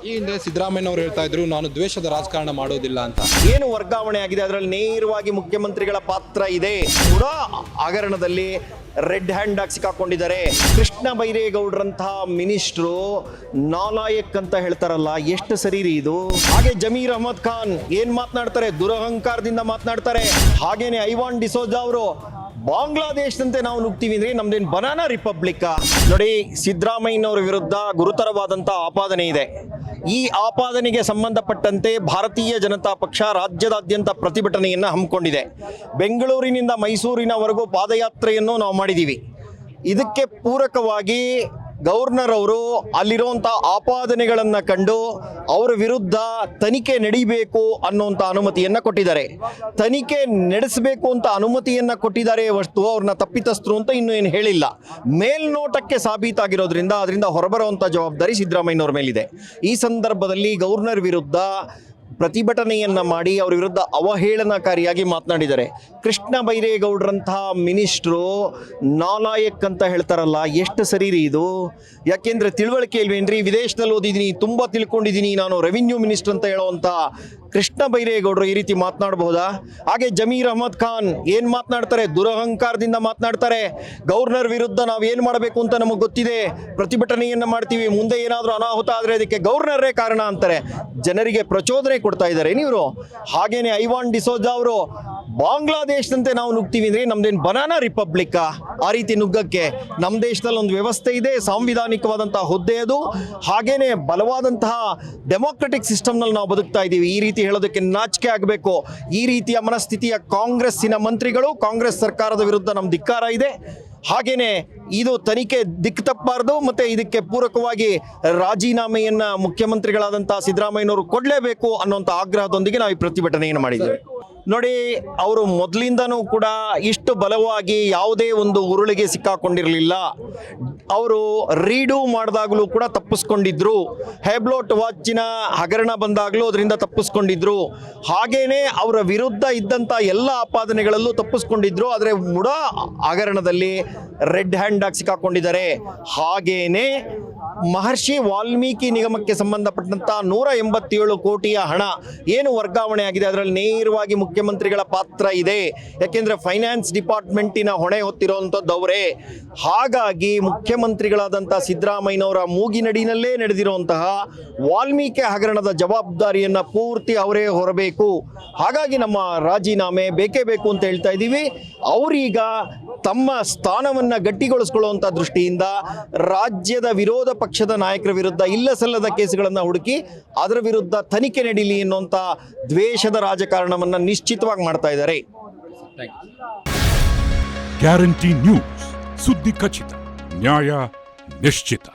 ಈ ಹಿಂದೆ ಸಿದ್ದರಾಮಯ್ಯ ಅವರು ಹೇಳ್ತಾ ಇದ್ರು, ನಾನು ದ್ವೇಷದ ರಾಜಕಾರಣ ಮಾಡೋದಿಲ್ಲ ಅಂತ. ಏನು ವರ್ಗಾವಣೆ ಆಗಿದೆ ಅದರಲ್ಲಿ ನೇರವಾಗಿ ಮುಖ್ಯಮಂತ್ರಿಗಳ ಪಾತ್ರ ಇದೆ. ಕೂಡ ಹಗರಣದಲ್ಲಿ ರೆಡ್ ಹ್ಯಾಂಡ್ ಆಗಿ ಸಿಕ್ಕಾಕೊಂಡಿದ್ದಾರೆ. ಕೃಷ್ಣ ಬೈರೇಗೌಡರಂತಹ ಮಿನಿಸ್ಟ್ರು ನಾಲಾಯಕ್ ಅಂತ ಹೇಳ್ತಾರಲ್ಲ, ಎಷ್ಟು ಸರಿ ರೀ ಇದು? ಹಾಗೆ ಜಮೀರ್ ಅಹಮದ್ ಖಾನ್ ಏನ್ ಮಾತನಾಡ್ತಾರೆ, ದುರಹಂಕಾರದಿಂದ ಮಾತನಾಡ್ತಾರೆ. ಹಾಗೇನೆ ಐವಾನ್ ಡಿಸೋಜಾ ಅವರು ಬಾಂಗ್ಲಾದೇಶದಂತೆ ನಾವು ನುಗ್ತೀವಿ ಅಂದ್ರೆ ನಮ್ದೇನು ಬನಾನಾ ರಿಪಬ್ಲಿಕ್? ನೋಡಿ, ಸಿದ್ದರಾಮಯ್ಯನವರ ವಿರುದ್ಧ ಗುರುತರವಾದಂತಹ ಆಪಾದನೆ ಇದೆ. ಈ ಆಪಾದನೆಗೆ ಸಂಬಂಧಪಟ್ಟಂತೆ ಭಾರತೀಯ ಜನತಾ ಪಕ್ಷ ರಾಜ್ಯದಾದ್ಯಂತ ಪ್ರತಿಭಟನೆಯನ್ನು ಹಮ್ಮಿಕೊಂಡಿದೆ. ಬೆಂಗಳೂರಿನಿಂದ ಮೈಸೂರಿನವರೆಗೂ ಪಾದಯಾತ್ರೆಯನ್ನು ನಾವು ಮಾಡಿದ್ದೀವಿ. ಇದಕ್ಕೆ ಪೂರಕವಾಗಿ ಗವರ್ನರ್ ಅವರು ಅಲ್ಲಿರುವಂಥ ಆಪಾದನೆಗಳನ್ನು ಕಂಡು ಅವರ ವಿರುದ್ಧ ತನಿಖೆ ನಡೀಬೇಕು ಅನ್ನುವಂಥ ಅನುಮತಿಯನ್ನು ಕೊಟ್ಟಿದ್ದಾರೆ. ತನಿಖೆ ನಡೆಸಬೇಕು ಅಂತ ಅನುಮತಿಯನ್ನು ಕೊಟ್ಟಿದ್ದಾರೆ ಹೊರತು ಅವ್ರನ್ನ ತಪ್ಪಿತಸ್ಥರು ಅಂತ ಇನ್ನೂ ಏನು ಹೇಳಿಲ್ಲ. ಮೇಲ್ನೋಟಕ್ಕೆ ಸಾಬೀತಾಗಿರೋದ್ರಿಂದ ಅದರಿಂದ ಹೊರಬರುವಂಥ ಜವಾಬ್ದಾರಿ ಸಿದ್ದರಾಮಯ್ಯನವ್ರ ಮೇಲಿದೆ. ಈ ಸಂದರ್ಭದಲ್ಲಿ ಗವರ್ನರ್ ವಿರುದ್ಧ ಪ್ರತಿಭಟನೆಯನ್ನು ಮಾಡಿ ಅವರ ವಿರುದ್ಧ ಅವಹೇಳನಕಾರಿಯಾಗಿ ಮಾತನಾಡಿದ್ದಾರೆ. ಕೃಷ್ಣ ಬೈರೇಗೌಡರಂತಹ ಮಿನಿಸ್ಟ್ರು ನಾಲಾಯಕ್ ಅಂತ ಹೇಳ್ತಾರಲ್ಲ, ಎಷ್ಟು ಸರಿ ರೀ ಇದು? ಯಾಕೆಂದರೆ ತಿಳುವಳಿಕೆ ಇಲ್ವೇನ್ರಿ? ವಿದೇಶದಲ್ಲಿ ಓದಿದ್ದೀನಿ, ತುಂಬ ತಿಳ್ಕೊಂಡಿದ್ದೀನಿ, ನಾನು ರೆವಿನ್ಯೂ ಮಿನಿಸ್ಟರ್ ಅಂತ ಹೇಳೋವಂಥ ಕೃಷ್ಣ ಬೈರೇಗೌಡರು ಈ ರೀತಿ ಮಾತನಾಡಬಹುದಾ? ಹಾಗೆ ಜಮೀರ್ ಅಹಮದ್ ಖಾನ್ ಏನು ಮಾತನಾಡ್ತಾರೆ, ದುರಹಂಕಾರದಿಂದ ಮಾತನಾಡ್ತಾರೆ. ಗವರ್ನರ್ ವಿರುದ್ಧ ನಾವು ಏನು ಮಾಡಬೇಕು ಅಂತ ನಮಗೆ ಗೊತ್ತಿದೆ, ಪ್ರತಿಭಟನೆಯನ್ನು ಮಾಡ್ತೀವಿ, ಮುಂದೆ ಏನಾದರೂ ಅನಾಹುತ ಆದರೆ ಅದಕ್ಕೆ ಗವರ್ನರೇ ಕಾರಣ ಅಂತಾರೆ. ಜನರಿಗೆ ಪ್ರಚೋದನೆ ಕೊಡ್ತಾ ಇದ್ದಾರೆ ನೀವು. ಹಾಗೇನೆ ಐವಾನ್ ಡಿಸೋಜಾ ಅವರು ಬಾಂಗ್ಲಾದೇಶದಂತೆ ನಾವು ನುಗ್ತೀವಿ ಅಂದ್ರೆ ನಮ್ದೇನು ಬನಾನಾ ರಿಪಬ್ಲಿಕ್? ಆ ರೀತಿ ನುಗ್ಗಕ್ಕೆ ನಮ್ಮ ದೇಶದಲ್ಲಿ ಒಂದು ವ್ಯವಸ್ಥೆ ಇದೆ, ಸಾಂವಿಧಾನಿಕವಾದಂತಹ ಹುದ್ದೆ ಅದು. ಹಾಗೇನೆ ಬಲವಾದಂತಹ ಡೆಮೋಕ್ರೆಟಿಕ್ ಸಿಸ್ಟಮ್ನಲ್ಲಿ ನಾವು ಬದುಕ್ತಾ ಇದ್ದೀವಿ. ಈ ರೀತಿ ಹೇಳೋದಕ್ಕೆ ನಾಚಿಕೆ ಆಗಬೇಕು. ಈ ರೀತಿಯ ಮನಸ್ಥಿತಿಯ ಕಾಂಗ್ರೆಸ್ಸಿನ ಮಂತ್ರಿಗಳು, ಕಾಂಗ್ರೆಸ್ ಸರ್ಕಾರದ ವಿರುದ್ಧ ನಮ್ಮ ಧಿಕ್ಕಾರ ಇದೆ. ಹಾಗೇನೆ ಇದು ತನಿಖೆ ದಿಕ್ಕು ತಪ್ಪಬಾರ್ದು. ಮತ್ತು ಇದಕ್ಕೆ ಪೂರಕವಾಗಿ ರಾಜೀನಾಮೆಯನ್ನು ಮುಖ್ಯಮಂತ್ರಿಗಳಾದಂಥ ಸಿದ್ದರಾಮಯ್ಯನವರು ಕೊಡಲೇಬೇಕು ಅನ್ನೋಂಥ ಆಗ್ರಹದೊಂದಿಗೆ ನಾವು ಈ ಪ್ರತಿಭಟನೆಯನ್ನು ಮಾಡಿದ್ದೇವೆ. ನೋಡಿ, ಅವರು ಮೊದಲಿಂದನೂ ಕೂಡ ಇಷ್ಟು ಬಲವಾಗಿ ಯಾವುದೇ ಒಂದು ಉರುಳಿಗೆ ಸಿಕ್ಕಾಕೊಂಡಿರಲಿಲ್ಲ. ಅವರು ರೀಡೂ ಮಾಡಿದಾಗಲೂ ಕೂಡ ತಪ್ಪಿಸ್ಕೊಂಡಿದ್ರು. ಹೆಬ್ಲೋಟ್ ವಾಚಿನ ಹಗರಣ ಬಂದಾಗಲೂ ಅದರಿಂದ ತಪ್ಪಿಸ್ಕೊಂಡಿದ್ರು. ಹಾಗೇನೆ ಅವರ ವಿರುದ್ಧ ಇದ್ದಂಥ ಎಲ್ಲ ಆಪಾದನೆಗಳಲ್ಲೂ ತಪ್ಪಿಸ್ಕೊಂಡಿದ್ರು. ಆದರೆ ಮುಡಾ ಹಗರಣದಲ್ಲಿ ರೆಡ್ ಹ್ಯಾಂಡ್ ಆಗಿ ಸಿಕ್ಕಾಕೊಂಡಿದ್ದಾರೆ. ಹಾಗೇನೆ ಮಹರ್ಷಿ ವಾಲ್ಮೀಕಿ ನಿಗಮಕ್ಕೆ ಸಂಬಂಧಪಟ್ಟಂಥ 187 ಕೋಟಿಯ ಹಣ ಏನು ವರ್ಗಾವಣೆ ಆಗಿದೆ ಅದರಲ್ಲಿ ನೇರವಾಗಿ ಮುಖ್ಯಮಂತ್ರಿಗಳ ಪಾತ್ರ ಇದೆ. ಯಾಕೆಂದರೆ ಫೈನಾನ್ಸ್ ಡಿಪಾರ್ಟ್ಮೆಂಟಿನ ಹೊಣೆ ಹೊತ್ತಿರುವಂಥದ್ದು ಅವರೇ. ಹಾಗಾಗಿ ಮುಖ್ಯಮಂತ್ರಿಗಳಾದಂಥ ಸಿದ್ದರಾಮಯ್ಯನವರ ಮೂಗಿನಡಿನಲ್ಲೇ ನಡೆದಿರುವಂತಹ ವಾಲ್ಮೀಕಿ ಹಗರಣದ ಜವಾಬ್ದಾರಿಯನ್ನು ಪೂರ್ತಿ ಅವರೇ ಹೊರಬೇಕು. ಹಾಗಾಗಿ ನಮ್ಮ ರಾಜೀನಾಮೆ ಬೇಕೇ ಬೇಕು ಅಂತ ಹೇಳ್ತಾ ಇದ್ದೀವಿ. ಅವರೀಗ ತಮ್ಮ ಸ್ಥಾನವನ್ನು ಗಟ್ಟಿಗೊಳಿಸ್ಕೊಳ್ಳುವಂಥ ದೃಷ್ಟಿಯಿಂದ ರಾಜ್ಯದ ವಿರೋಧ ಪಕ್ಷದ ನಾಯಕರ ವಿರುದ್ಧ ಇಲ್ಲ ಸಲ್ಲದ ಕೇಸುಗಳನ್ನು ಹುಡುಕಿ ಅದರ ವಿರುದ್ಧ ತನಿಖೆ ನಡೀಲಿ ಎನ್ನುವಂಥ ದ್ವೇಷದ ರಾಜಕಾರಣವನ್ನು ನಿಶ್ಚಿತವಾಗಿ ಮಾಡ್ತಾ ಇದ್ದಾರೆ. ಗ್ಯಾರಂಟಿ ನ್ಯೂಸ್, ಸುದ್ದಿ ಖಚಿತ, ನ್ಯಾಯ ನಿಶ್ಚಿತ.